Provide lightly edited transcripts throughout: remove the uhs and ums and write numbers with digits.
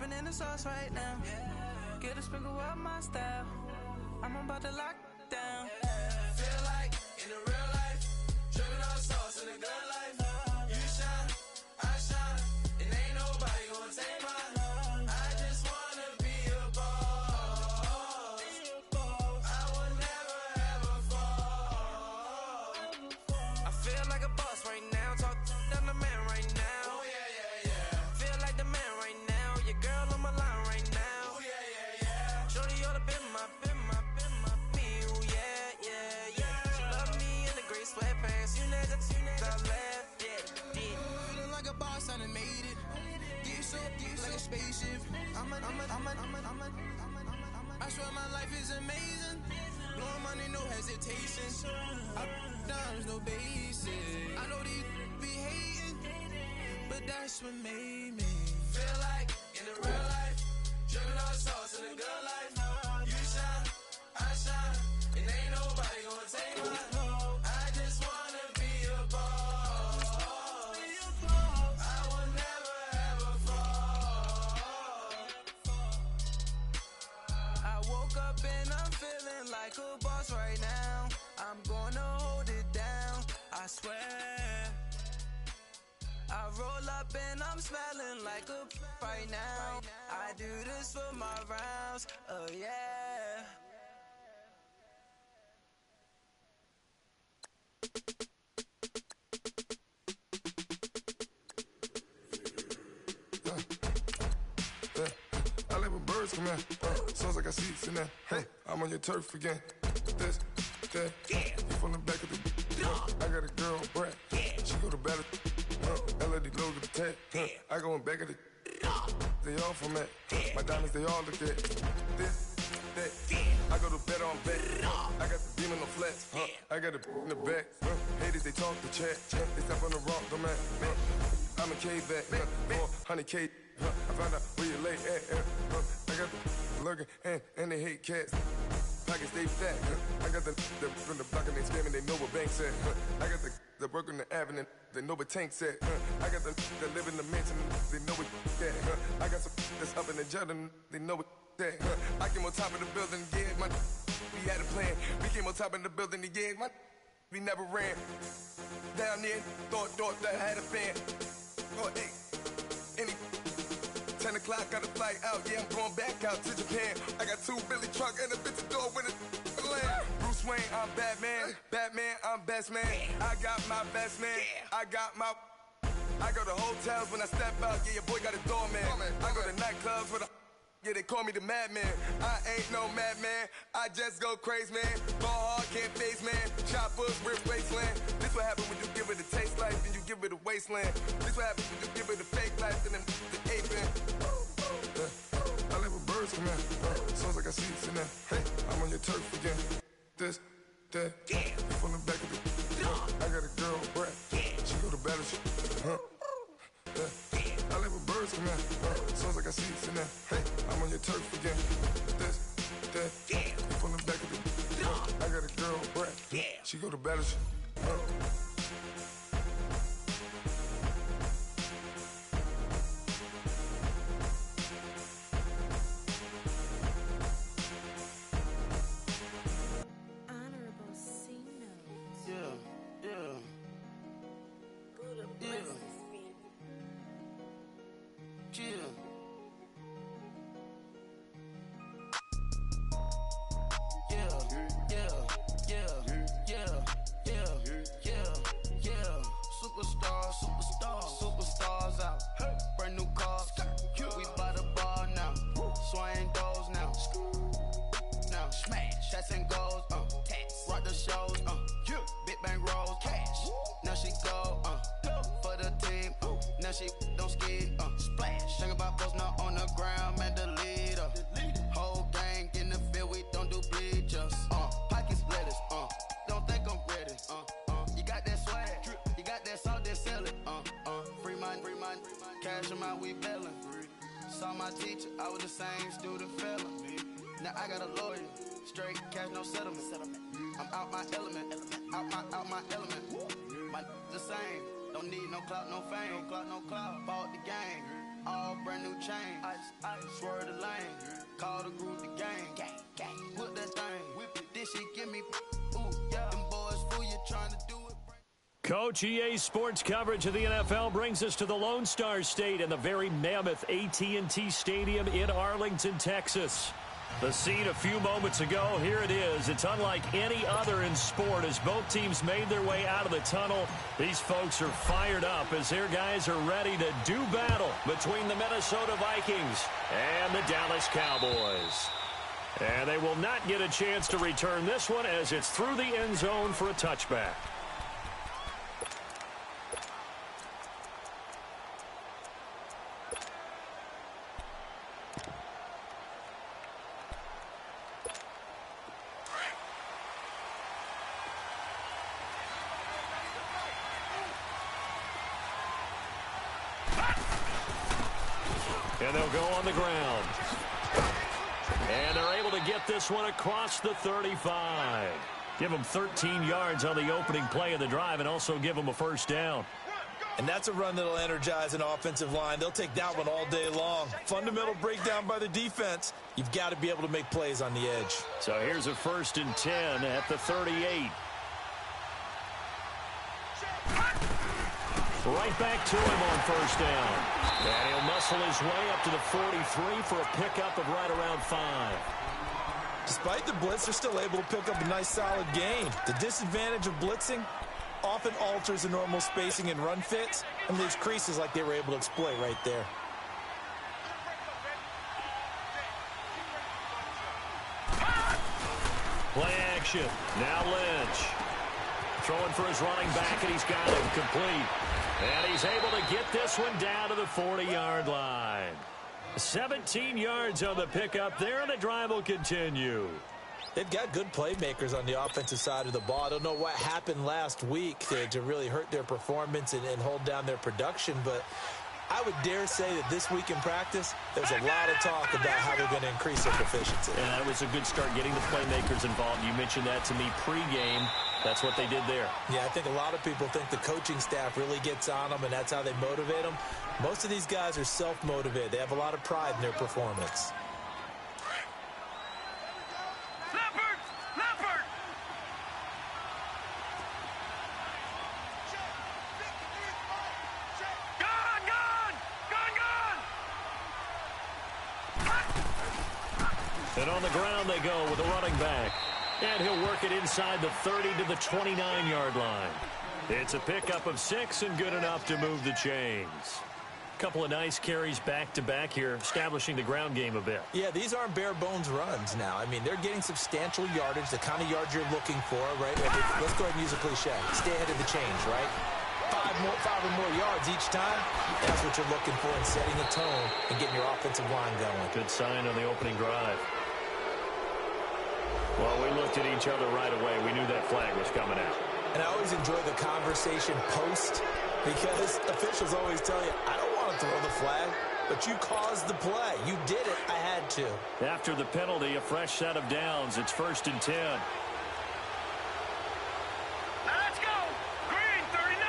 Dripping in the sauce right now. Get a sprinkle of my style. I'm about to lock down. Feel like in the real life, dripping on sauce in the good life. You shine, I shine, and ain't nobody gonna take mine. I just wanna be a boss. I will never ever fall. I feel like a boss right now. Talk to the man right now. Oh yeah. Feel like the man right now. Your girl on my line right now. Oh yeah. Shorty ought to been my me. Ooh yeah. She love me in the gray sweatpants. You never left. Yeah. Feeling like a boss, I done made it. Get so like a spaceship. I swear my life is amazing. Blowing money, no hesitation. Dimes, no basic. I know these be hating, but that's what made me feel like in the real life, dripping on sauce in the good life. You shine, I shine, and ain't nobody gonna take mine. I just wanna be a boss. I will never ever fall. I woke up and I'm feeling like a boss right now. I'm gonna hold it down, I swear. I roll up and I'm smelling like a right now. I do this for my rounds, oh yeah. I like when birds come in. Sounds like I see seats in there. Hey, I'm on your turf again. This, that. You from the back of the. I got a girl, Brad. She go to battle. LED logo the tag. I go in back of the. They all from that. My diamonds, they all look at. This, that. I go to bed on bed. I got the beam in the flats. I got it in the back. Haters, they talk the chat. They step on the rock, the man. I'm a K-back. 400K. I found out where you lay at. I got the lurking and they hate cats. Pockets stay fat. I got the from the block and they scamming, they know what banks at. I got the work on the avenue, they know what tanks at. I got the live in the mansion, they know what that. I got some that's up in the Jordan, they know what that. I came on top of the building, yeah, my we had a plan. We came on top of the building, yeah, my we never ran. Down there, thought that I had a fan. Oh, hey, any 10 o'clock, got a flight out, yeah, I'm going back out to Japan. I got 2 Billy truck and a bitch door with a land. Bruce Wayne, I'm Batman. Batman, I'm best man. I got my best man. I go to hotels when I step out, yeah, your boy got a doorman. I go to nightclubs with a yeah, they call me the madman. I ain't no madman, I just go crazy, man. Ball hard, can't face, man. Choppers, rip wasteland. This what happen when you give it a taste life and you give it a wasteland. This what happen when you give it a fake life and then the aping. I live with birds come in. Sounds like I see seats in there. Hey, I'm on your turf again. This, that. You from the back of the. I got a girl, Brad. She go to battle. I live with birds come in. Sounds like I see seats in there. Hey, I'm on your turf again. This, that. You from the back of the. I got a girl, Brad. She go to battle. Superstars out. Brand new cars. We by the bar now. Swing doors now. Now smash. Shots and goals. Rock the shows. Big bang rolls. Cash. Now she go. For the team. Now she don't ski. Splash. Think about post now on the ground. Man, the leader. Whole gang in the field. We don't do bleachers. Pockets lettuce. Don't think I'm ready. You got that swag. You got that salt, then sell it. Free mind. Cash amount, we bailing. Saw my teacher, I was the same student felon. Now I got a lawyer. Straight cash, no settlement. I'm out my element. Out my element. My the same. Don't need no clout, no fame. No clout. Bought the game. All brand new chain. Swerve the lane, call the group the gang. Whip that thing, whip it, this shit give me, ooh, yeah. Them boys fool you trying to do it. Coach, EA Sports coverage of the NFL brings us to the Lone Star State and the very mammoth AT&T Stadium in Arlington, Texas. The scene a few moments ago, here it is. It's unlike any other in sport as both teams made their way out of the tunnel. These folks are fired up as their guys are ready to do battle between the Minnesota Vikings and the Dallas Cowboys. And they will not get a chance to return this one as it's through the end zone for a touchback. And they'll go on the ground. And they're able to get this one across the 35. Give them 13 yards on the opening play of the drive and also give them a first down. And that's a run that'll energize an offensive line. They'll take that one all day long. Fundamental breakdown by the defense. You've got to be able to make plays on the edge. So here's a 1st and 10 at the 38. Right back to him on first down. And he'll muscle his way up to the 43 for a pickup of right around 5. Despite the blitz, they're still able to pick up a nice solid gain. The disadvantage of blitzing often alters the normal spacing and run fits and leaves creases like they were able to exploit right there. Play action. Now Lynch. Throwing for his running back, and he's got him complete. And he's able to get this one down to the 40-yard line. 17 yards on the pickup there, and the drive will continue. They've got good playmakers on the offensive side of the ball. I don't know what happened last week to really hurt their performance and hold down their production, but I would dare say that this week in practice, there's a lot of talk about how they're going to increase their proficiency. And that was a good start getting the playmakers involved. You mentioned that to me pregame. That's what they did there. Yeah, I think a lot of people think the coaching staff really gets on them, and that's how they motivate them. Most of these guys are self-motivated. They have a lot of pride in their performance. And on the ground they go with a running back. And he'll work it inside the 30 to the 29-yard line. It's a pickup of 6 and good enough to move the chains. Couple of nice carries back-to-back here, establishing the ground game a bit. Yeah, these aren't bare-bones runs now. I mean, they're getting substantial yardage, the kind of yards you're looking for, right? Let's go ahead and use a cliche. Stay ahead of the chains, right? Five or more yards each time. That's what you're looking for in setting the tone and getting your offensive line going. Good sign on the opening drive. Well, we looked at each other right away. We knew that flag was coming out. And I always enjoy the conversation post because officials always tell you, I don't want to throw the flag, but you caused the play. You did it. I had to. After the penalty, a fresh set of downs. It's 1st and 10. Let's go. Green 39.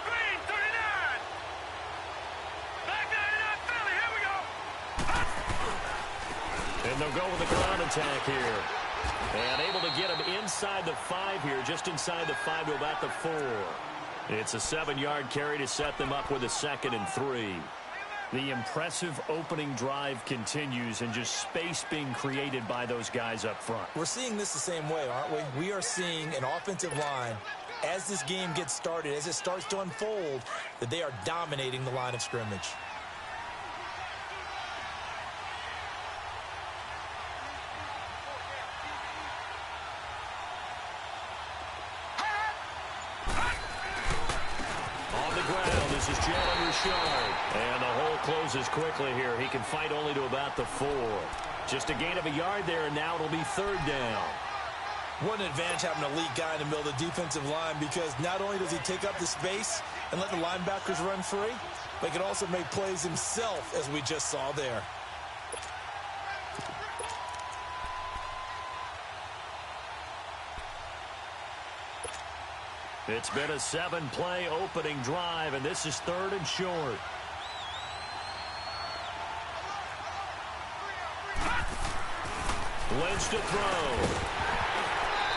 Green 39. Back 99 Philly. Here we go. And they'll go with the ground attack here. And able to get him inside the 5 here, just inside the 5 to about the 4. It's a 7-yard carry to set them up with a 2nd and 3. The impressive opening drive continues and just space being created by those guys up front. We're seeing this the same way, aren't we? We are seeing an offensive line, as this game gets started, as it starts to unfold, that they are dominating the line of scrimmage. And the hole closes quickly here. He can fight only to about the 4. Just a gain of a yard there, and now it'll be 3rd down. What an advantage having an elite guy in the middle of the defensive line, because not only does he take up the space and let the linebackers run free, but he can also make plays himself, as we just saw there. It's been a 7-play opening drive, and this is 3rd and short. Lynch to throw.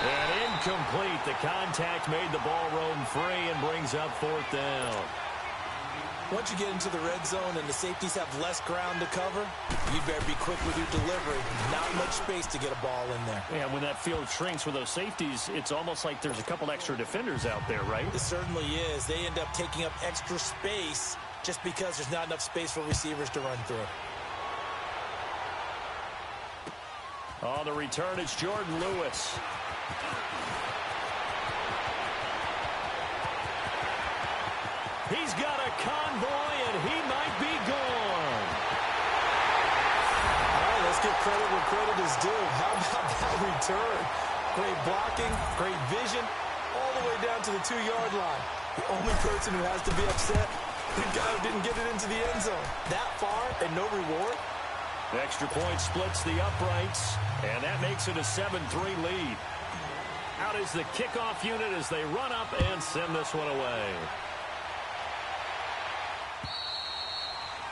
And incomplete. The contact made the ball roam free and brings up 4th down. Once you get into the red zone and the safeties have less ground to cover, you better be quick with your delivery. Not much space to get a ball in there. Yeah, when that field shrinks with those safeties, it's almost like there's a couple extra defenders out there, right? It certainly is. They end up taking up extra space just because there's not enough space for receivers to run through. On the return, it's Jordan Lewis. He's got a convoy, and he might be gone. All right, let's give credit where credit is due. How about that return? Great blocking, great vision, all the way down to the 2-yard line. The only person who has to be upset, the guy who didn't get it into the end zone. That far and no reward? Extra point splits the uprights, and that makes it a 7-3 lead. Out is the kickoff unit as they run up and send this one away.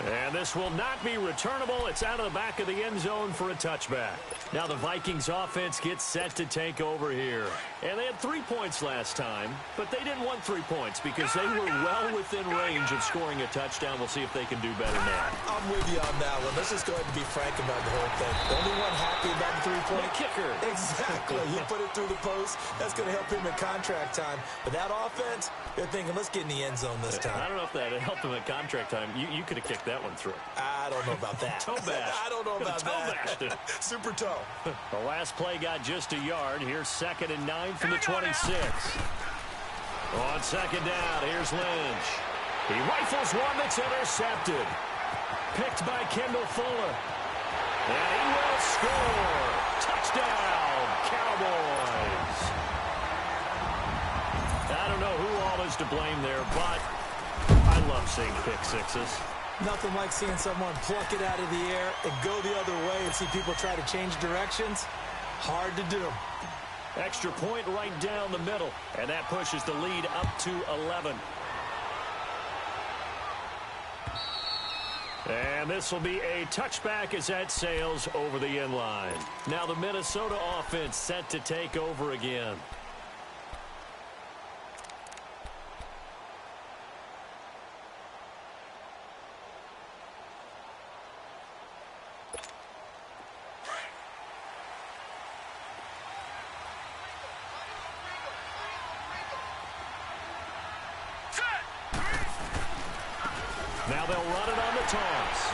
And this will not be returnable. It's out of the back of the end zone for a touchback. Now the Vikings offense gets set to take over here. And they had 3 points last time, but they didn't want 3 points because they were well within range of scoring a touchdown. We'll see if they can do better now. I'm with you on that one. Let's just go ahead and be frank about the whole thing. The only one happy about the 3-point kicker. Exactly. He put it through the post. That's going to help him in contract time. But that offense, they're thinking, let's get in the end zone this time. I don't know if that helped him at contract time. You could have kicked that one through. I don't know about that. Toe bash. I don't know about that. Super toe. The last play got just a yard. Here's 2nd and 9 from the 26. On 2nd down, here's Lynch. He rifles one that's intercepted. Picked by Kendall Fuller. And he will score. Touchdown, Cowboys. I don't know who all is to blame there, but I love seeing pick sixes. Nothing like seeing someone pluck it out of the air and go the other way and see people try to change directions. Hard to do. Extra point right down the middle, and that pushes the lead up to 11. And this will be a touchback as that sails over the end line. Now the Minnesota offense set to take over again. Now they'll run it on the toss.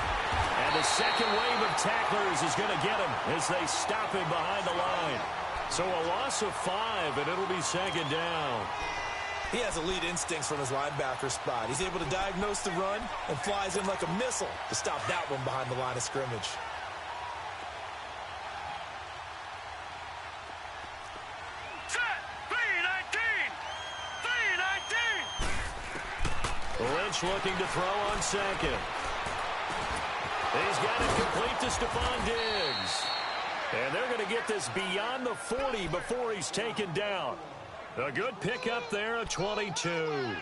And the second wave of tacklers is going to get him as they stop him behind the line. So a loss of 5, and it'll be 2nd down. He has elite instincts from his linebacker spot. He's able to diagnose the run and flies in like a missile to stop that one behind the line of scrimmage. Lynch looking to throw on 2nd. He's got it complete to Stephon Diggs. And they're going to get this beyond the 40 before he's taken down. A good pickup there, a 22.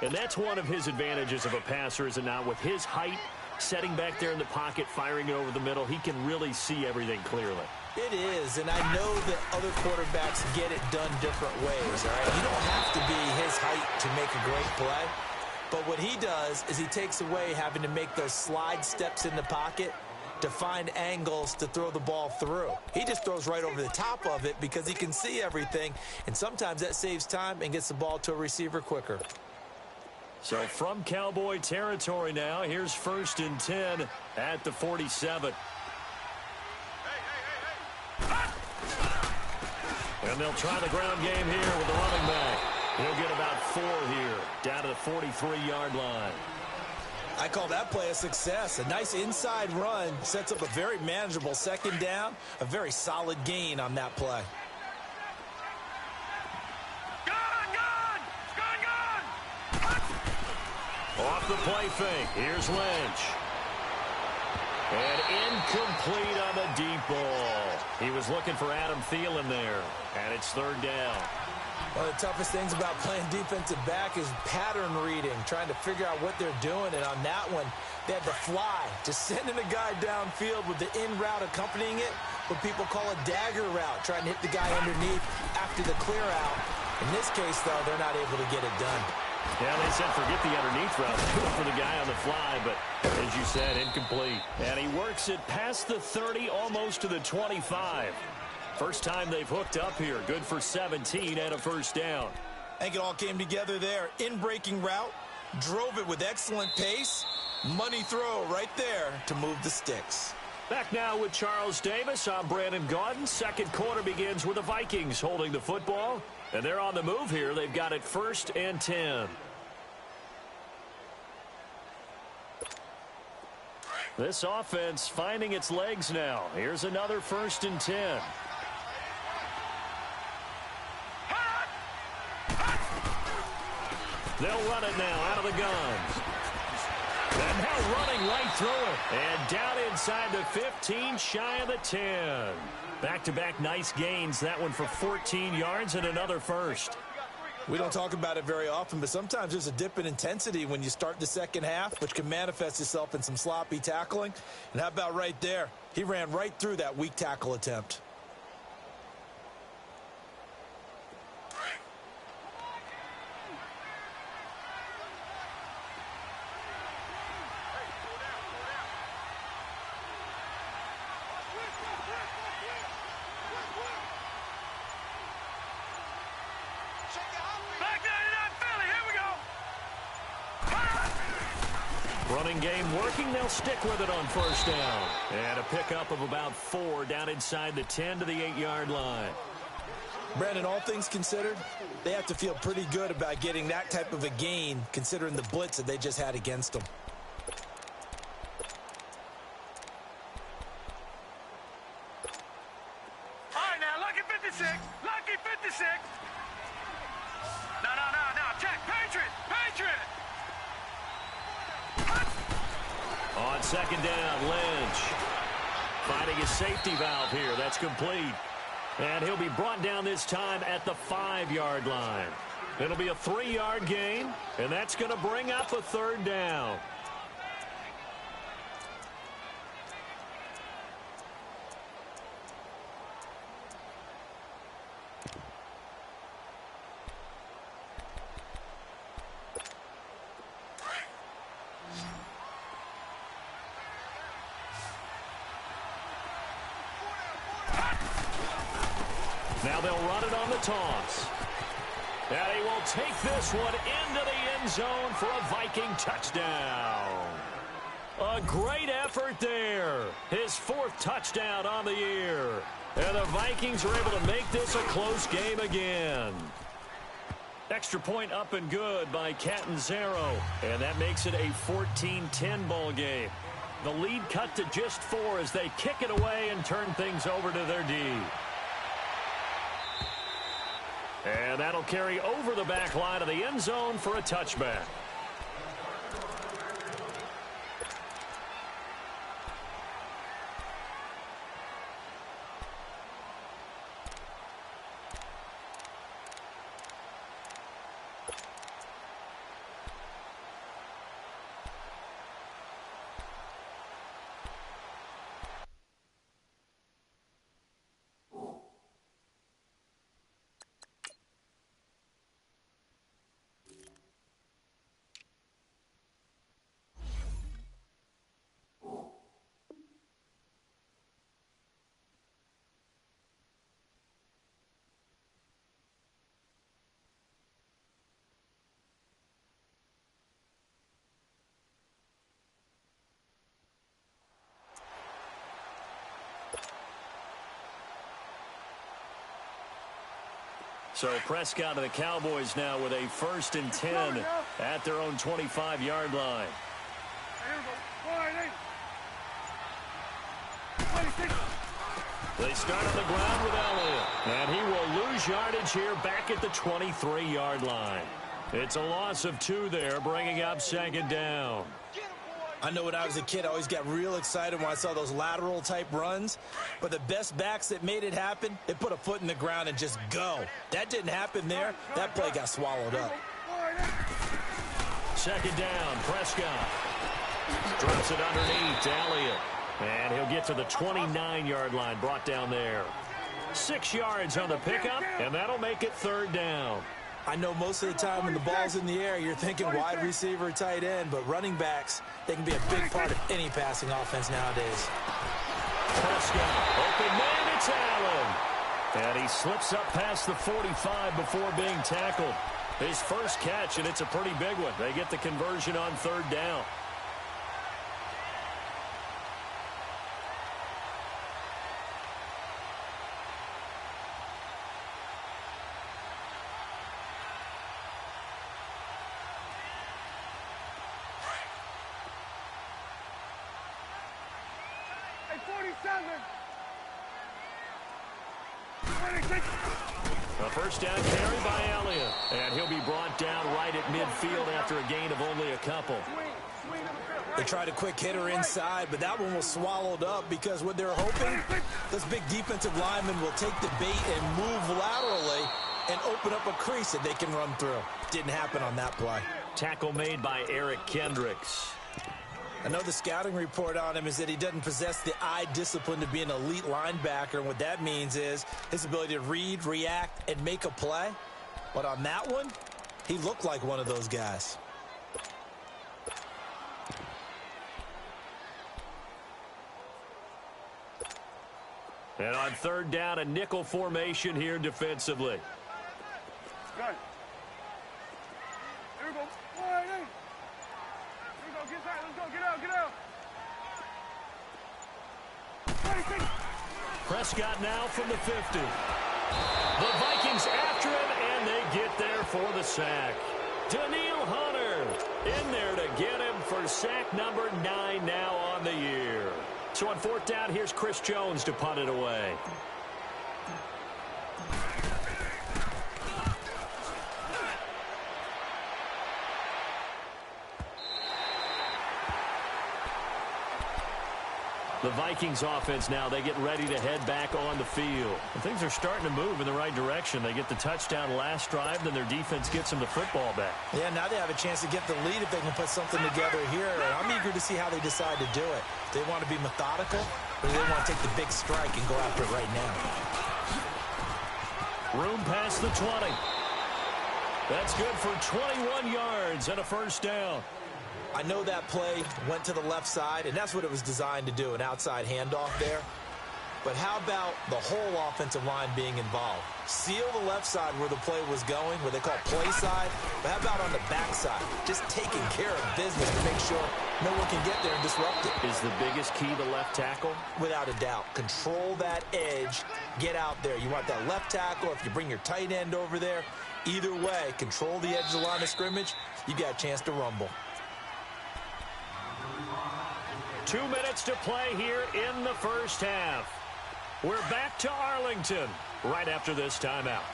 And that's one of his advantages of a passer, is it not? With his height, setting back there in the pocket, firing it over the middle, he can really see everything clearly. It is, and I know that other quarterbacks get it done different ways, all right? You don't have to be his height to make a great play. But what he does is he takes away having to make those slide steps in the pocket to find angles to throw the ball through. He just throws right over the top of it because he can see everything, and sometimes that saves time and gets the ball to a receiver quicker. So from Cowboy territory now, here's 1st and 10 at the 47. And they'll try the ground game here with the running back. He'll get about 4 here, down to the 43-yard line. I call that play a success. A nice inside run sets up a very manageable 2nd down, a very solid gain on that play. Off the play fake, here's Lynch. And incomplete on the deep ball. He was looking for Adam Thielen there, and it's 3rd down. One of the toughest things about playing defensive back is pattern reading, trying to figure out what they're doing. And on that one, they had the fly, just sending a guy downfield with the in route accompanying it, what people call a dagger route, trying to hit the guy underneath after the clear out. In this case, though, they're not able to get it done. Yeah, they said forget the underneath route. Do it for the guy on the fly, but as you said, incomplete. And he works it past the 30, almost to the 25. First time they've hooked up here. Good for 17 and a first down. I think it all came together there. In-breaking route, drove it with excellent pace. Money throw right there to move the sticks. Back now with Charles Davis. I'm Brandon Gaudin. Second quarter begins with the Vikings holding the football. And they're on the move here. They've got it 1st and 10. This offense finding its legs now. Here's another 1st and 10. They'll run it now out of the guns. And now running right through it. And down inside the 15, shy of the 10. Back-to-back nice gains. That one for 14 yards and another first. We don't talk about it very often, but sometimes there's a dip in intensity when you start the second half, which can manifest itself in some sloppy tackling. And how about right there? He ran right through that weak tackle attempt. Running game working. They'll stick with it on first down. And a pickup of about 4 down inside the 10 to the 8-yard line. Brandon, all things considered, they have to feel pretty good about getting that type of a gain considering the blitz that they just had against them. All right, now, lucky 56. Lucky 56. No. Check. Patriot. On second down, Lynch finding his safety valve here. That's complete. And he'll be brought down this time at the 5-yard line. It'll be a 3-yard gain, and that's going to bring up a 3rd down. Now they'll run it on the toss. And he will take this one into the end zone for a Viking touchdown. A great effort there. His 4th touchdown on the year. And the Vikings are able to make this a close game again. Extra point up and good by Catanzaro. And that makes it a 14-10 ball game. The lead cut to just 4 as they kick it away and turn things over to their D. And that'll carry over the back line of the end zone for a touchback. So Prescott and the Cowboys now with a 1st and 10 at their own 25-yard line. They start on the ground with Elliott. And he will lose yardage here back at the 23-yard line. It's a loss of 2 there, bringing up 2nd down. I know when I was a kid, I always got real excited when I saw those lateral-type runs. But the best backs that made it happen, they put a foot in the ground and just go. That didn't happen there. That play got swallowed up. Second down, Prescott. Drops it underneath to Elliott. And he'll get to the 29-yard line, brought down there. 6 yards on the pickup, and that'll make it third down. I know most of the time when the ball's in the air, you're thinking wide receiver, tight end, but running backs, they can be a big part of any passing offense nowadays. Prescott, open man, it's Allen. And he slips up past the 45 before being tackled. His first catch, and it's a pretty big one. They get the conversion on third down. A first down carry by Elliott. And he'll be brought down right at midfield after a gain of only a couple. They tried a quick hitter inside, but that one was swallowed up because what they're hoping, this big defensive lineman will take the bait and move laterally and open up a crease that they can run through. Didn't happen on that play. Tackle made by Eric Kendricks. I know the scouting report on him is that he doesn't possess the eye discipline to be an elite linebacker, and what that means is his ability to read, react, and make a play. But on that one, he looked like one of those guys. And on third down, a nickel formation here defensively. Good. Here we go. All right, hey. Here we go. Get tight. Let's go. Get out. Get out. Prescott now from the 50. The Vikings after him, and they get there for the sack. Daniil Hunter in there to get him for sack number 9 now on the year. So on fourth down, here's Chris Jones to punt it away. The Vikings offense now, they get ready to head back on the field. And things are starting to move in the right direction. They get the touchdown last drive, then their defense gets them the football back. Yeah, now they have a chance to get the lead if they can put something together here. And I'm eager to see how they decide to do it. They want to be methodical, or they want to take the big strike and go after it right now. Room past the 20. That's good for 21 yards and a first down. I know that play went to the left side, and that's what it was designed to do, an outside handoff there. But how about the whole offensive line being involved? Seal the left side where the play was going, where they call play side. But how about on the back side? Just taking care of business to make sure no one can get there and disrupt it. Is the biggest key the left tackle? Without a doubt. Control that edge. Get out there. You want that left tackle. If you bring your tight end over there, either way, control the edge of the line of scrimmage. You got a chance to rumble. 2 minutes to play here in the first half. We're back to Arlington right after this timeout.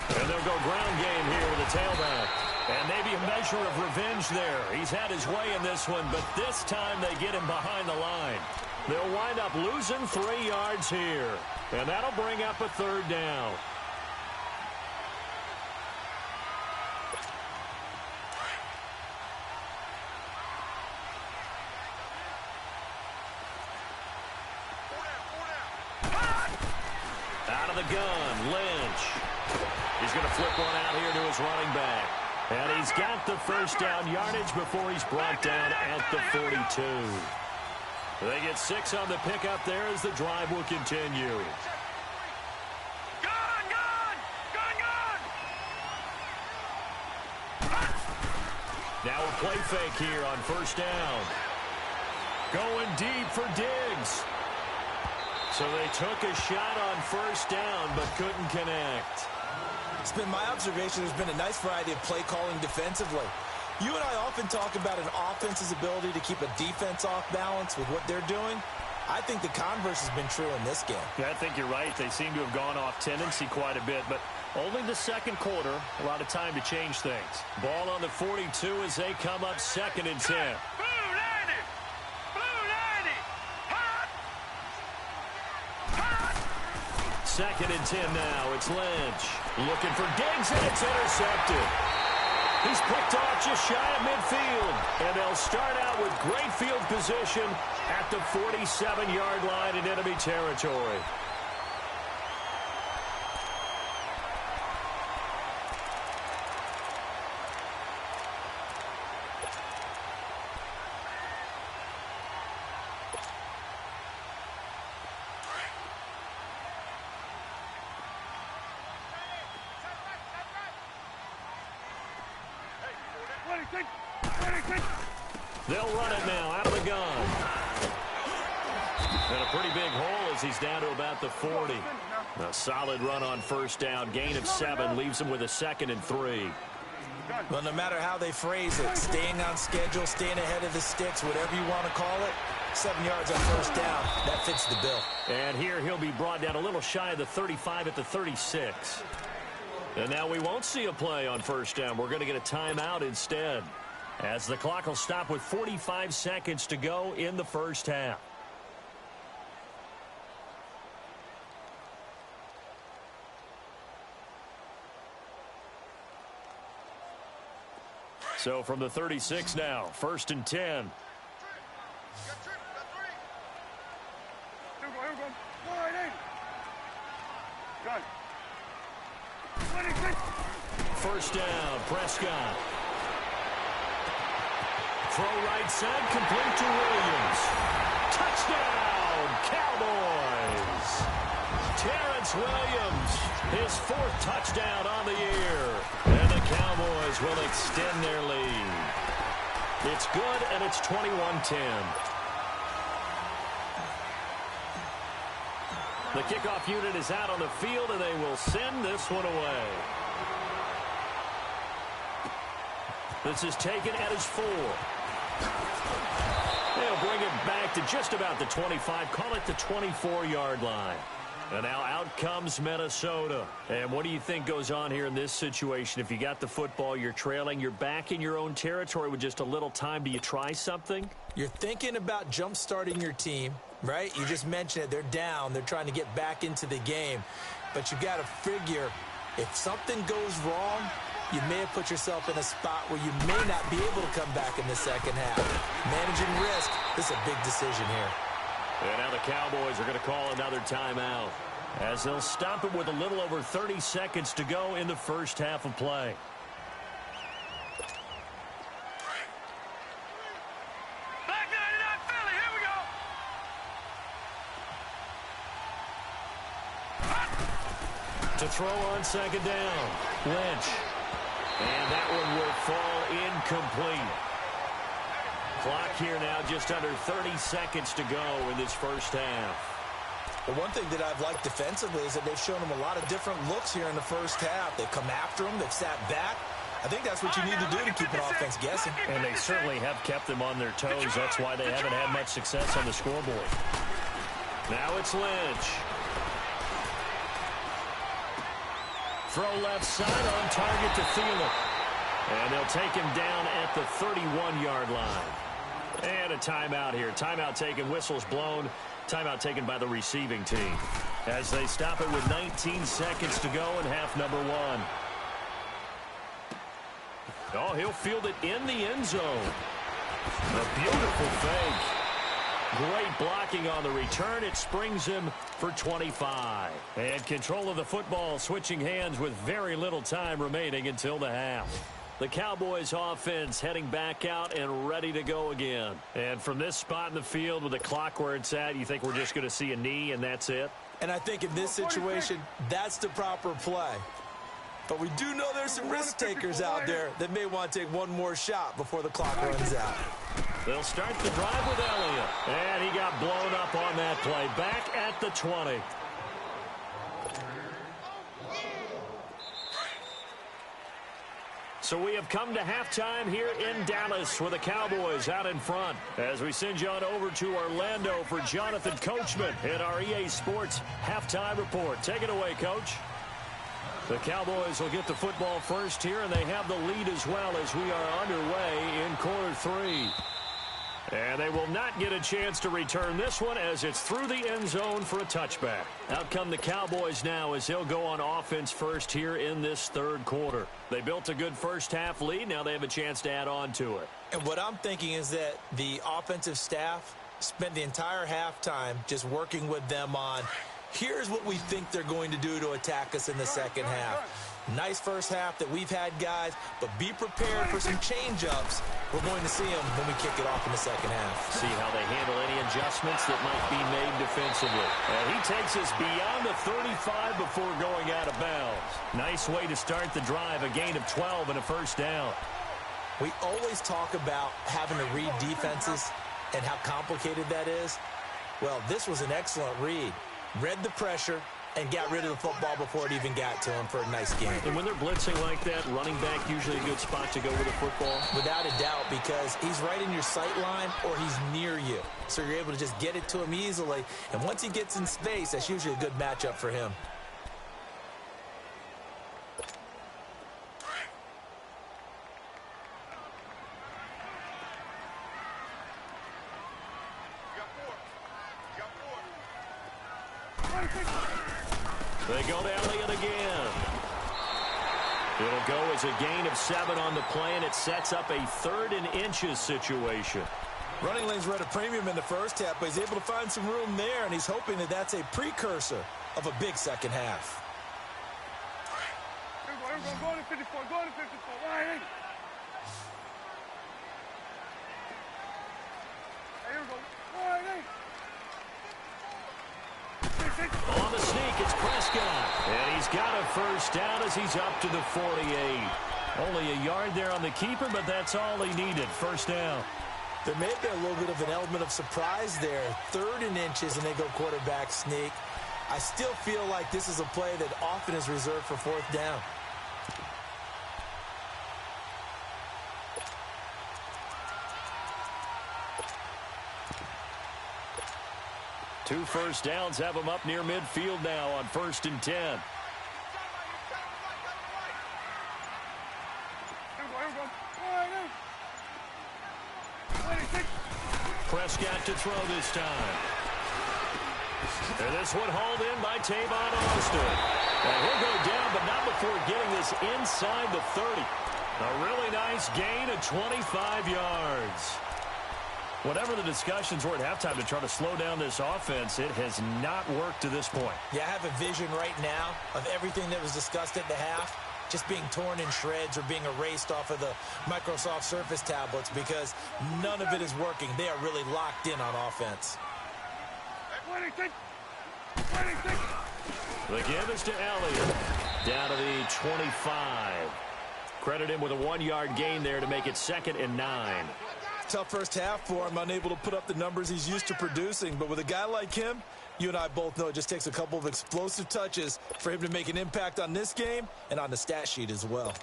And they'll go ground game here with a tailback. And maybe a measure of revenge there. He's had his way in this one, but this time they get him behind the line. They'll wind up losing 3 yards here. And that'll bring up a third down. Out of the gun, Lynch. He's going to flip one out here to his running back. And he's got the first down yardage before he's brought down at the 42. They get 6 on the pickup there as the drive will continue. Gun, gun! Gun, gun! Now a play fake here on first down. Going deep for Diggs. So they took a shot on first down but couldn't connect. It's been my observation there's been a nice variety of play calling defensively. You and I often talk about an offense's ability to keep a defense off balance with what they're doing. I think the converse has been true in this game. Yeah, I think you're right. They seem to have gone off tendency quite a bit, but Only the second quarter, a lot of time to change things. Ball on the 42 as they come up 2nd and 10. Second and 10 now. It's Lynch. Looking for Diggs, and it's intercepted. He's picked off just shy of midfield. And they'll start out with great field position at the 47-yard line in enemy territory. They'll run it now out of the gun. And a pretty big hole as he's down to about the 40. A solid run on first down. Gain of 7 leaves him with a 2nd and 3. Well, no matter how they phrase it, staying on schedule, staying ahead of the sticks, whatever you want to call it, 7 yards on first down, that fits the bill. And here he'll be brought down a little shy of the 35 at the 36. And now we won't see a play on first down. We're going to get a timeout instead, as the clock will stop with 45 seconds to go in the first half. So from the 36 now, 1st and 10. First down, Prescott. Throw right side, complete to Williams. Touchdown, Cowboys. Terrence Williams, his 4th touchdown on the year. And the Cowboys will extend their lead. It's good, and it's 21-10. The kickoff unit is out on the field, and they will send this one away. This is taken at his 4. They'll bring it back to just about the 25. Call it the 24-yard line. And now out comes Minnesota. And what do you think goes on here in this situation? If you got the football, you're trailing, you're back in your own territory with just a little time. Do you try something? You're thinking about jump-starting your team, right? You just mentioned it. They're down. They're trying to get back into the game. But you got to figure, if something goes wrong, you may have put yourself in a spot where you may not be able to come back in the second half. Managing risk, this is a big decision here. And now the Cowboys are going to call another timeout, as they'll stop it with a little over 30 seconds to go in the first half of play. Back 99 Philly, here we go. To throw on second down, Lynch. And that one will fall incomplete. Clock here now just under 30 seconds to go in this first half. Well, one thing that I've liked defensively is that they've shown them a lot of different looks here in the first half. They've come after them. They've sat back. I think that's what you need to do to keep an offense guessing. And they certainly have kept them on their toes. That's why they haven't had much success on the scoreboard. Now it's Lynch. Throw left side on target to Thielen. And they'll take him down at the 31-yard line. And a timeout here. Timeout taken, whistles blown. Timeout taken by the receiving team, as they stop it with 19 seconds to go in half number 1. Oh, he'll field it in the end zone. A beautiful fake. Great blocking on the return. It springs him for 25. And control of the football switching hands with very little time remaining until the half. The Cowboys offense heading back out and ready to go again. And from this spot in the field with the clock where it's at, you think we're just going to see a knee and that's it? And I think in this situation, that's the proper play. But we do know there's some risk takers out there that may want to take one more shot before the clock runs out. They'll start the drive with Elliott. And he got blown up on that play. Back at the 20. So we have come to halftime here in Dallas with the Cowboys out in front, as we send you on over to Orlando for Jonathan Coachman in our EA Sports Halftime Report. Take it away, Coach. The Cowboys will get the football first here, and they have the lead as well as we are underway in quarter 3. And they will not get a chance to return this one as it's through the end zone for a touchback. Out come the Cowboys now as they'll go on offense first here in this third quarter. They built a good first half lead. Now they have a chance to add on to it. And what I'm thinking is that the offensive staff spent the entire halftime just working with them on, here's what we think they're going to do to attack us in the second half. Nice first half that we've had, guys, but be prepared for some change-ups. We're going to see them when we kick it off in the second half. See how they handle any adjustments that might be made defensively. And he takes us beyond the 35 before going out of bounds. Nice way to start the drive, a gain of 12 and a first down. We always talk about having to read defenses and how complicated that is. Well, this was an excellent read. Read the pressure and got rid of the football before it even got to him for a nice game. And when they're blitzing like that, running back usually a good spot to go with the football? Without a doubt, because he's right in your sight line or he's near you. So you're able to just get it to him easily. And once he gets in space, that's usually a good matchup for him. They go to Elliott again. It'll go as a gain of 7 on the play, and it sets up a 3rd and inches situation. Running lanes were at a premium in the first half, but he's able to find some room there, and he's hoping that that's a precursor of a big second half. Here we go, go to 54, go to 54, right in. Here we go, right in. On the sneak, it's Prescott. And he's got a first down as he's up to the 48. Only a yard there on the keeper, but that's all he needed. First down. There may be a little bit of an element of surprise there. 3rd and inches, and they go quarterback sneak. I still feel like this is a play that often is reserved for 4th down. Two first downs have him up near midfield now on 1st and 10. Prescott to throw this time. And this one hauled in by Tavon Austin. And he'll go down, but not before getting this inside the 30. A really nice gain of 25 yards. Whatever the discussions were at halftime to try to slow down this offense, it has not worked to this point. Yeah, I have a vision right now of everything that was discussed at the half just being torn in shreds or being erased off of the Microsoft Surface tablets because none of it is working. They are really locked in on offense. The give is to Elliott. Down to the 25. Credit him with a 1-yard gain there to make it 2nd and 9. Tough first half for him, unable to put up the numbers he's used to producing. But with a guy like him, you and I both know it just takes a couple of explosive touches for him to make an impact on this game and on the stat sheet as well.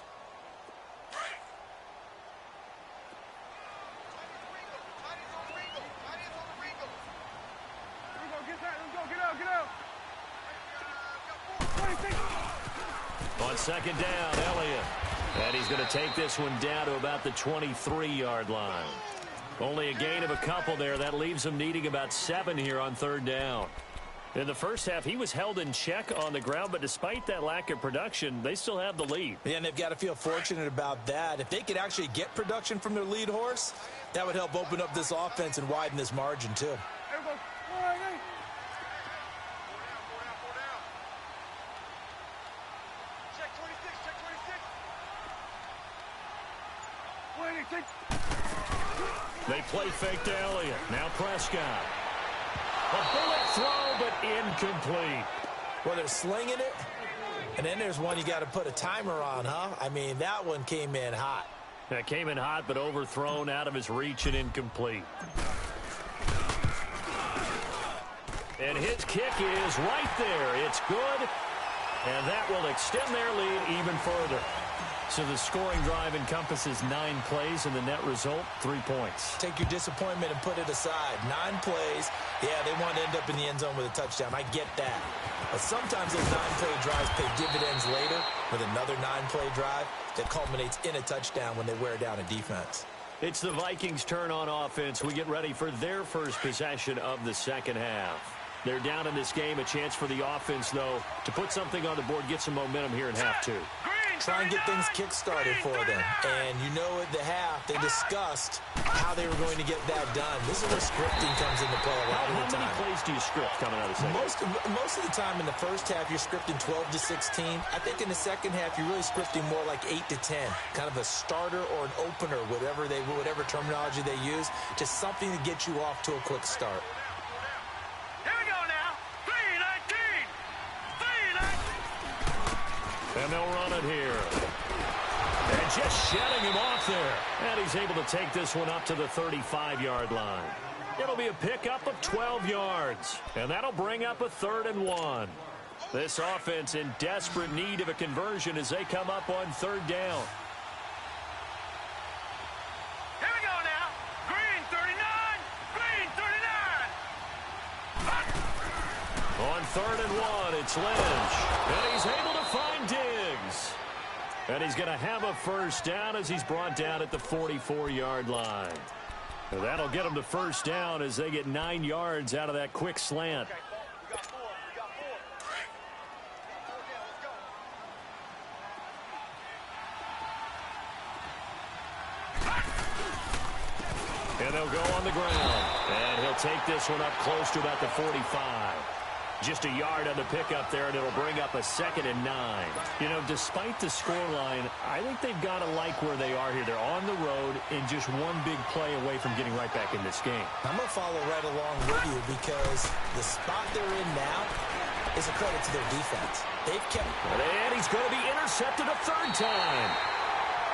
On 2nd down, Elliott. And he's going to take this one down to about the 23-yard line. Only a gain of a couple there. That leaves him needing about 7 here on 3rd down. In the first half, he was held in check on the ground, but despite that lack of production, they still have the lead. Yeah, and they've got to feel fortunate about that. If they could actually get production from their lead horse, that would help open up this offense and widen this margin, too. They play fake to Elliott. Now Prescott. A bullet throw, but incomplete. Well, they're slinging it, and then there's one you got to put a timer on, huh? I mean, that one came in hot. That came in hot, but overthrown, out of his reach and incomplete. And his kick is right there. It's good, and that will extend their lead even further. So the scoring drive encompasses 9 plays, and the net result, 3 points. Take your disappointment and put it aside. 9 plays. Yeah, they want to end up in the end zone with a touchdown. I get that. But sometimes those 9-play drives pay dividends later with another 9-play drive that culminates in a touchdown when they wear down a defense. It's the Vikings' turn on offense. We get ready for their first possession of the second half. They're down in this game. A chance for the offense, though, to put something on the board, get some momentum here in half 2. Try and get things kick-started for them. And you know at the half, they discussed how they were going to get that done. This is where scripting comes into play a lot of the time. How many plays do you script coming out of the second? Most of the time in the first half, you're scripting 12 to 16. I think in the second half, you're really scripting more like 8 to 10. Kind of a starter or an opener, whatever terminology they use. Just something to get you off to a quick start. And they'll run it here. And just shedding him off there. And he's able to take this one up to the 35-yard line. It'll be a pickup of 12 yards. And that'll bring up a 3rd and 1. This offense in desperate need of a conversion as they come up on 3rd down. Here we go now. Green 39. Green 39. On 3rd and 1, it's Lynch. And he's able to find Diggs. And he's going to have a first down as he's brought down at the 44-yard line. And that'll get him to first down as they get 9 yards out of that quick slant. And they'll go on the ground. And he'll take this one up close to about the 45. Just a yard on the pickup there, and it'll bring up a 2nd and 9. You know, despite the scoreline, I think they've got to like where they are here. They're on the road and just one big play away from getting right back in this game. I'm going to follow right along with you because the spot they're in now is a credit to their defense. They've kept... And he's going to be intercepted a 3rd time.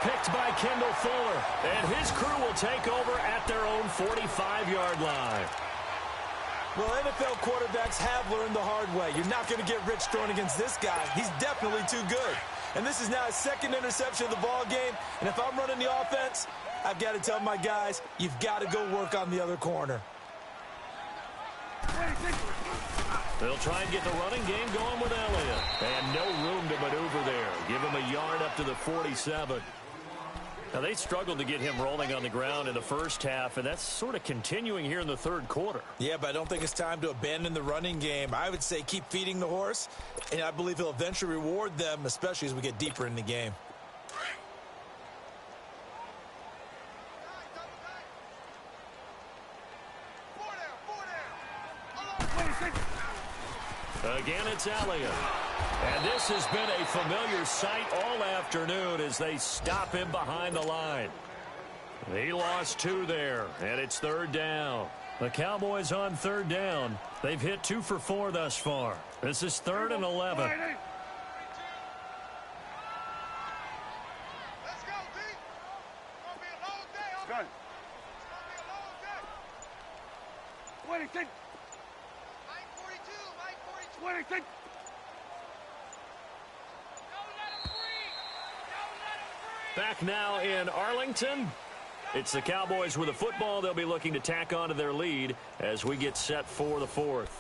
Picked by Kendall Fuller. And his crew will take over at their own 45-yard line. Well, NFL quarterbacks have learned the hard way. You're not going to get rich throwing against this guy. He's definitely too good. And this is now his 2nd interception of the ball game. And if I'm running the offense, I've got to tell my guys, you've got to go work on the other corner. They'll try and get the running game going with Elliott. And no room to maneuver there. Give him a yard up to the 47. Now, they struggled to get him rolling on the ground in the first half, and that's sort of continuing here in the 3rd quarter. Yeah, but I don't think it's time to abandon the running game. I would say keep feeding the horse, and I believe he'll eventually reward them, especially as we get deeper in the game. Again, it's Elliott. And this has been a familiar sight all afternoon as they stop him behind the line. He lost 2 there, and it's 3rd down. The Cowboys on 3rd down. They've hit 2 for 4 thus far. This is 3rd and 11. Let's go, D. It's going to be a long day. It's going to be a long day. 26. Mike 42. Mike 42. 26. Back now in Arlington. It's the Cowboys with the football. They'll be looking to tack on to their lead as we get set for the 4th.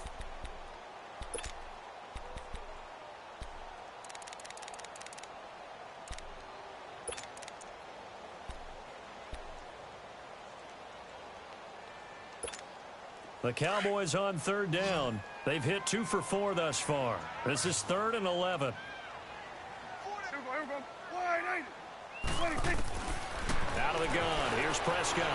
The Cowboys on 3rd down. They've hit 2 for 4 thus far. This is 3rd and 11. Out of the gun. Here's Prescott.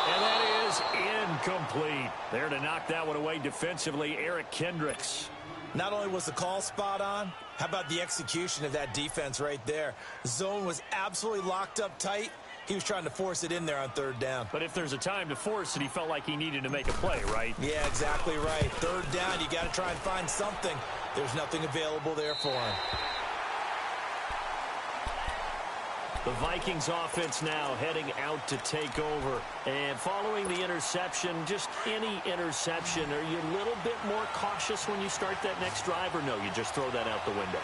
And that is incomplete. There to knock that one away defensively, Eric Kendricks. Not only was the call spot on, how about the execution of that defense right there? The zone was absolutely locked up tight. He was trying to force it in there on 3rd down. But if there's a time to force it, he felt like he needed to make a play, right? Yeah, exactly right. 3rd down, you got to try and find something. There's nothing available there for him. The Vikings offense now heading out to take over. And following the interception, just any interception, are you a little bit more cautious when you start that next drive, or no, you just throw that out the window?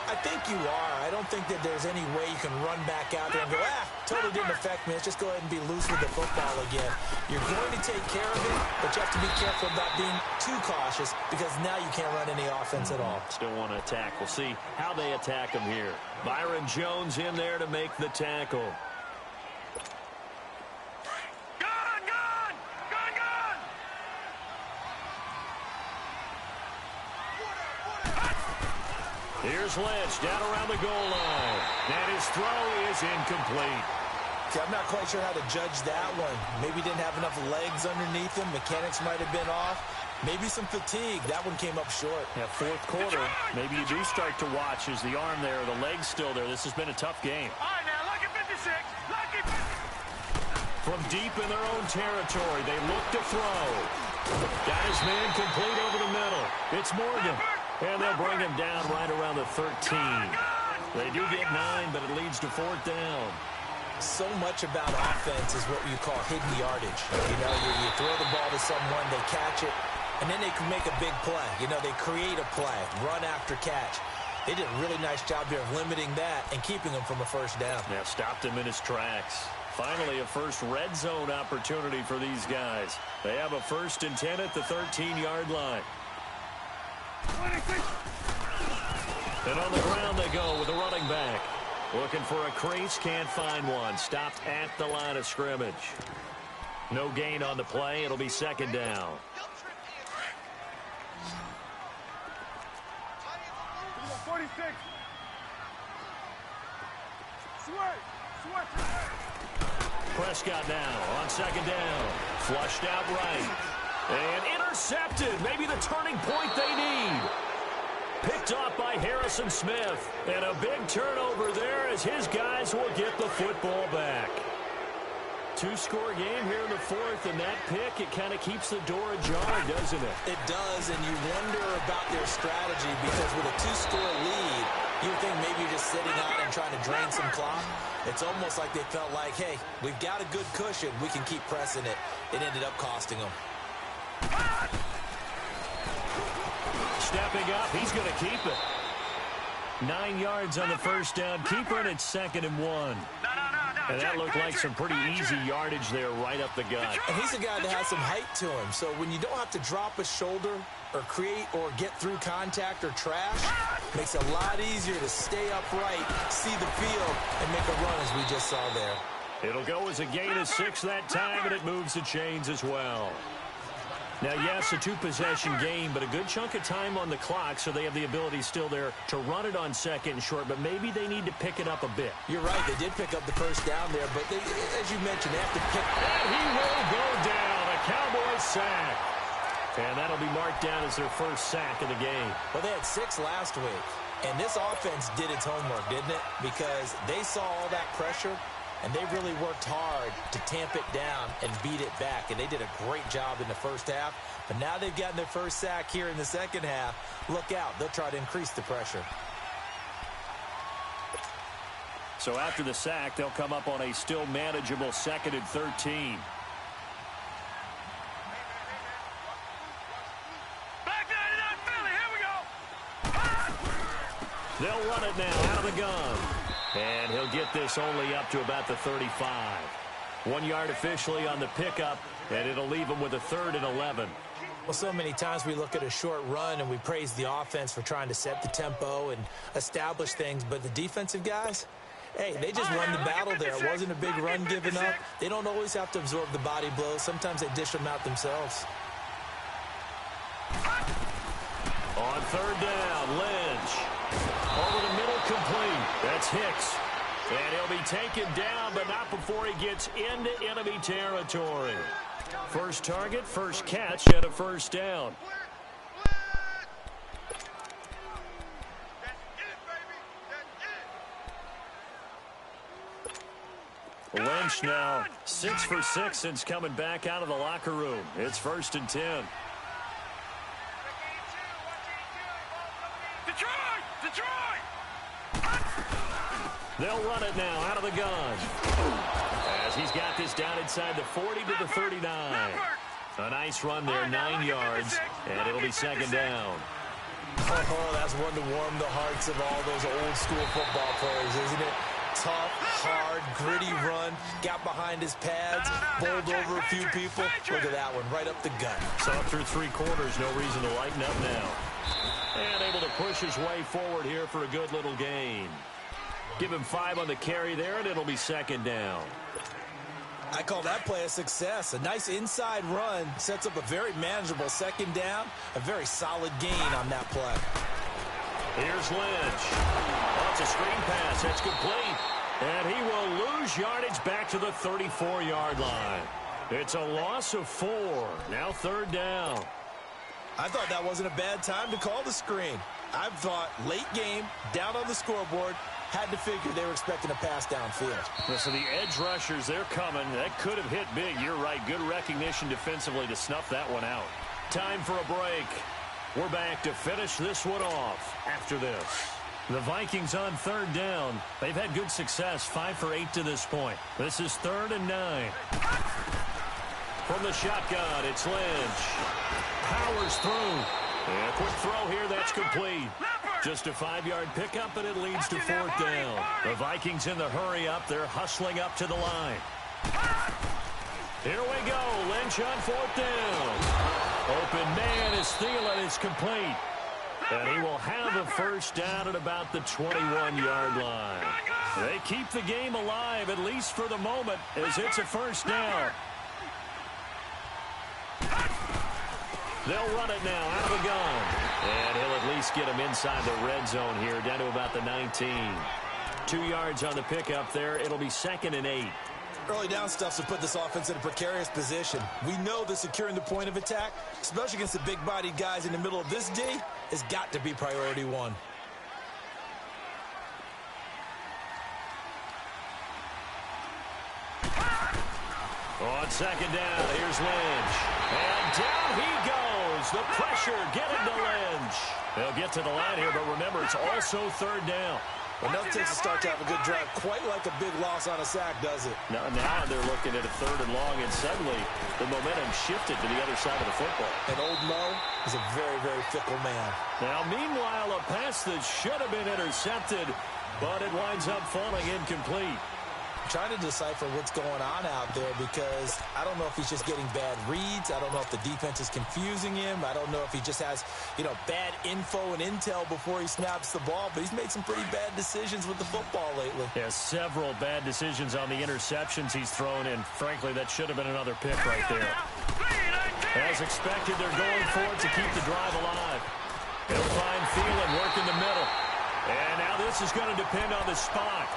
I think you are. I don't think that there's any way you can run back out there and go, totally didn't affect me. Let's just go ahead and be loose with the football again. You're going to take care of it, but you have to be careful about being too cautious because now you can't run any offense at all. Still want to attack. We'll see how they attack him here. Byron Jones in there to make the tackle. Here's Lynch down around the goal line. And his throw is incomplete. See, I'm not quite sure how to judge that one. Maybe didn't have enough legs underneath him. Mechanics might have been off. Maybe some fatigue. That one came up short. Yeah, fourth quarter, maybe you do start to watch as the arm there, the leg's still there. This has been a tough game. All right, now, lucky 56. Lucky 56. From deep in their own territory, they look to throw. Got his man complete over the middle. It's Morgan. And they'll bring him down right around the 13. They do get 9, but it leads to 4th down. So much about offense is what you call hidden yardage. You know, you throw the ball to someone, they catch it, and then they can make a big play. You know, they create a play, run after catch. They did a really nice job here of limiting that and keeping him from a first down. Yeah, stopped him in his tracks. Finally, a first red zone opportunity for these guys. They have a 1st and 10 at the 13-yard line. And on the ground they go with a running back. Looking for a crease, can't find one. Stopped at the line of scrimmage. No gain on the play. It'll be 2nd down. Prescott now on 2nd down. Flushed out right. And intercepted. Maybe the turning point they need. Picked off by Harrison Smith. And a big turnover there as his guys will get the football back. 2-score game here in the 4th, and that pick, it kind of keeps the door ajar, doesn't it? It does, and you wonder about their strategy because with a 2-score lead, you would think maybe you're just sitting on and trying to drain some clock. It's almost like they felt like, hey, we've got a good cushion. We can keep pressing it. It ended up costing them. Stepping up, he's going to keep it. 9 yards on the first down. Keeper, and it's 2nd and 1. And that looked like some pretty easy yardage there right up the gut. And he's a guy that has some height to him. So when you don't have to drop a shoulder or create or get through contact or trash, makes it a lot easier to stay upright, see the field, and make a run as we just saw there. It'll go as a gain of 6 that time, and it moves the chains as well. Now, yes, a 2-possession game, but a good chunk of time on the clock, so they have the ability still there to run it on 2nd and short, but maybe they need to pick it up a bit. You're right. They did pick up the first down there, but they, as you mentioned, they have to pick. And he will go down. A Cowboys sack. And that'll be marked down as their first sack of the game. Well, they had 6 last week, and this offense did its homework, didn't it? Because they saw all that pressure, and they really worked hard to tamp it down and beat it back. And they did a great job in the first half. But now they've gotten their first sack here in the second half. Look out. They'll try to increase the pressure. So after the sack, they'll come up on a still manageable 2nd and 13. They'll run it now out of the gun. And he'll get this only up to about the 35. 1 yard officially on the pickup, and it'll leave him with a 3rd and 11. Well, so many times we look at a short run and we praise the offense for trying to set the tempo and establish things, but the defensive guys, hey, they just won the battle there. It wasn't a big run given up. They don't always have to absorb the body blows. Sometimes they dish them out themselves. On 3rd down, Lynch. Over the middle, complete. That's Hicks. And he'll be taken down, but not before he gets into enemy territory. First target, first catch, and a first down. Lynch now 6 for 6 since coming back out of the locker room. It's 1st and 10. They'll run it now out of the gun. As he's got this down inside the 40 to the 39. A nice run there, 9 yards, and it'll be 2nd down. Oh, that's one to warm the hearts of all those old school football players, isn't it? Tough, hard, gritty run, got behind his pads, bowled over a few people. Look at that one, right up the gut. So through 3 quarters, no reason to lighten up now. And able to push his way forward here for a good little gain. Give him 5 on the carry there, and it'll be 2nd down. I call that play a success. A nice inside run sets up a very manageable 2nd down. A very solid gain on that play. Here's Lynch. Oh, it's a screen pass. That's complete. And he will lose yardage back to the 34-yard line. It's a loss of 4. Now 3rd down. I thought that wasn't a bad time to call the screen. I thought late game, down on the scoreboard, had to figure they were expecting a pass downfield. So the edge rushers, they're coming. That could have hit big. You're right. Good recognition defensively to snuff that one out. Time for a break. We're back to finish this one off after this. The Vikings on 3rd down. They've had good success, 5 for 8 to this point. This is 3rd and 9. From the shotgun, it's Lynch. Powers through. And a quick throw here, that's complete. Just a 5-yard pickup, and it leads to 4th down. The Vikings in the hurry up. They're hustling up to the line. Here we go. Lynch on 4th down. Open man is Thielen. It's complete. And he will have a 1st down at about the 21-yard line. They keep the game alive, at least for the moment, as it's a 1st down. They'll run it now out of the gun. And he'll at least get him inside the red zone here, down to about the 19. 2 yards on the pickup there. It'll be 2nd and 8. Early down stuff to put this offense in a precarious position. We know that securing the point of attack, especially against the big-bodied guys in the middle of this D, has got to be priority 1. On 2nd down, here's Lynch. And down he goes. The pressure getting to Lynch. They'll get to the line here, but remember, it's also 3rd down. Well, nothing takes a start to have a good drive quite like a big loss on a sack, does it? Now they're looking at a 3rd and long, and suddenly the momentum shifted to the other side of the football. And old Mo is a very, very fickle man. Now, meanwhile, a pass that should have been intercepted, but it winds up falling incomplete. Trying to decipher what's going on out there, because I don't know if he's just getting bad reads. I don't know if the defense is confusing him. I don't know if he just has, bad info and intel before he snaps the ball, but he's made some pretty bad decisions with the football lately. Yeah, several bad decisions on the interceptions he's thrown in. Frankly, that should have been another pick right there. As expected, they're going for it to keep the drive alive. They'll find Thielen working the middle. And now this is going to depend on the spot.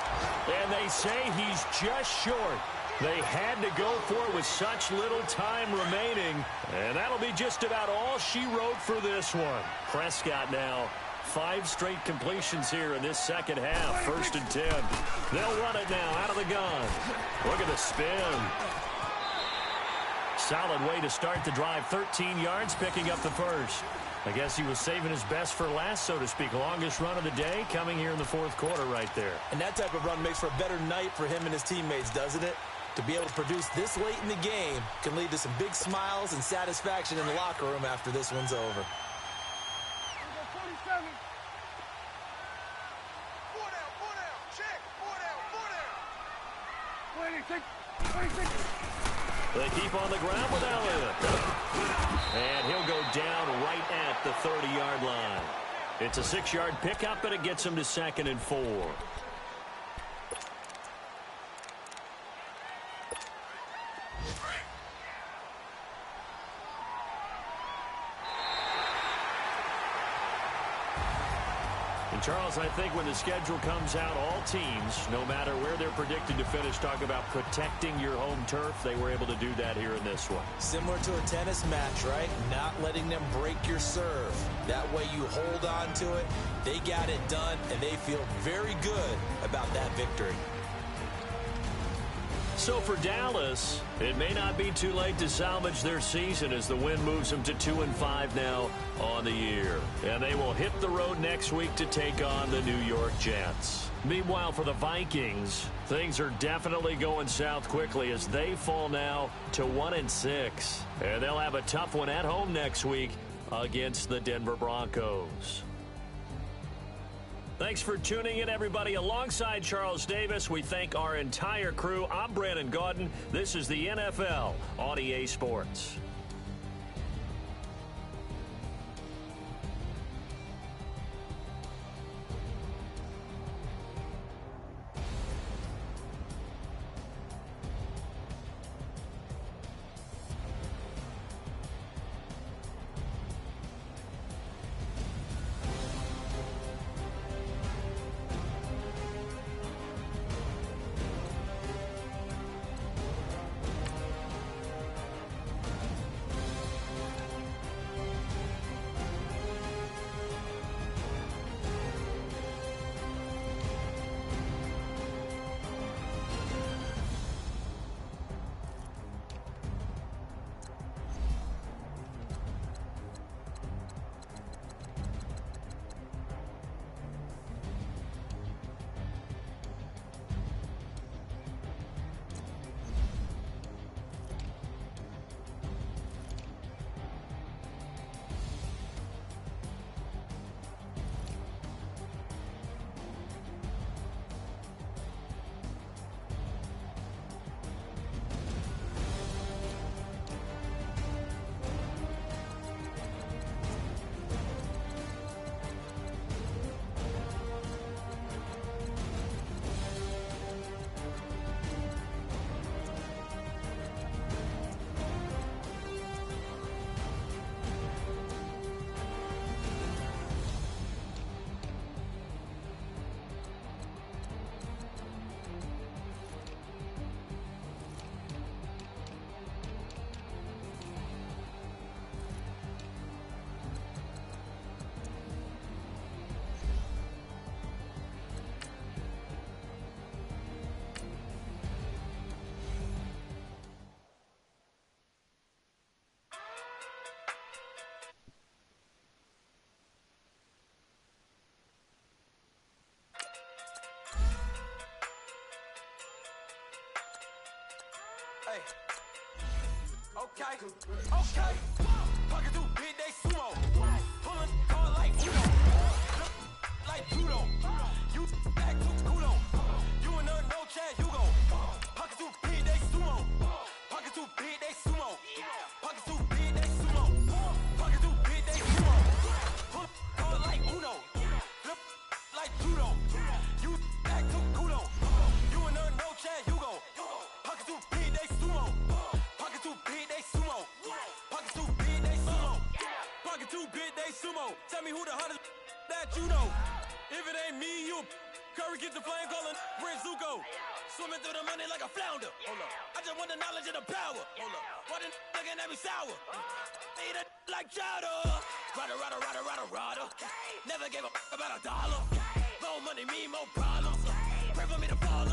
And they say he's just short. They had to go for it with such little time remaining. And that'll be just about all she wrote for this one. Prescott now, 5 straight completions here in this 2nd half. 1st and 10. They'll run it now out of the gun. Look at the spin. Solid way to start the drive. 13 yards, picking up the 1st. I guess he was saving his best for last, so to speak. Longest run of the day coming here in the 4th quarter right there. And that type of run makes for a better night for him and his teammates, doesn't it? To be able to produce this late in the game can lead to some big smiles and satisfaction in the locker room after this one's over. 47. 4 down. Check. 4 down. 26. They keep on the ground with Elliott. And he'll go down right at the 30-yard line. It's a 6-yard pickup, and it gets him to 2nd and 4. And Charles, I think when the schedule comes out, all teams, no matter where they're predicted to finish, talk about protecting your home turf. They were able to do that here in this one. Similar to a tennis match, right? Not letting them break your serve. That way you hold on to it. They got it done, and they feel very good about that victory. So for Dallas, it may not be too late to salvage their season as the win moves them to 2-5 now on the year. And they will hit the road next week to take on the New York Jets. Meanwhile, for the Vikings, things are definitely going south quickly as they fall now to 1-6. And they'll have a tough one at home next week against the Denver Broncos. Thanks for tuning in, everybody. Alongside Charles Davis, we thank our entire crew. I'm Brandon Gaudin. This is the NFL on EA Sports. Hey. Okay. Pocket too big, they sumo. Pulling car like Uno. Like judo. You back to kudo. You and her no Chad Hugo. Pocket too big, they sumo. Pocket too big, they sumo. Pocket too big, they sumo. Pocket too big, they sumo. Pulling car like Uno. Flip like judo. You back to kudo. You and her no Chad Hugo. Pocket too big, they sumo. Pocket too big, they sumo. Pocket too big, they sumo. Pocket too big, they sumo. Tell me who the hottest that you know. If it ain't me, you Curry get the flame calling Prince Zuko. Swimming through the money like a flounder. Hold up. I just want the knowledge and the power. Hold up. Why the looking at me sour? Eat it like chowder. Rada. Never gave a about $1. More money, me more problems. Pray for me to fall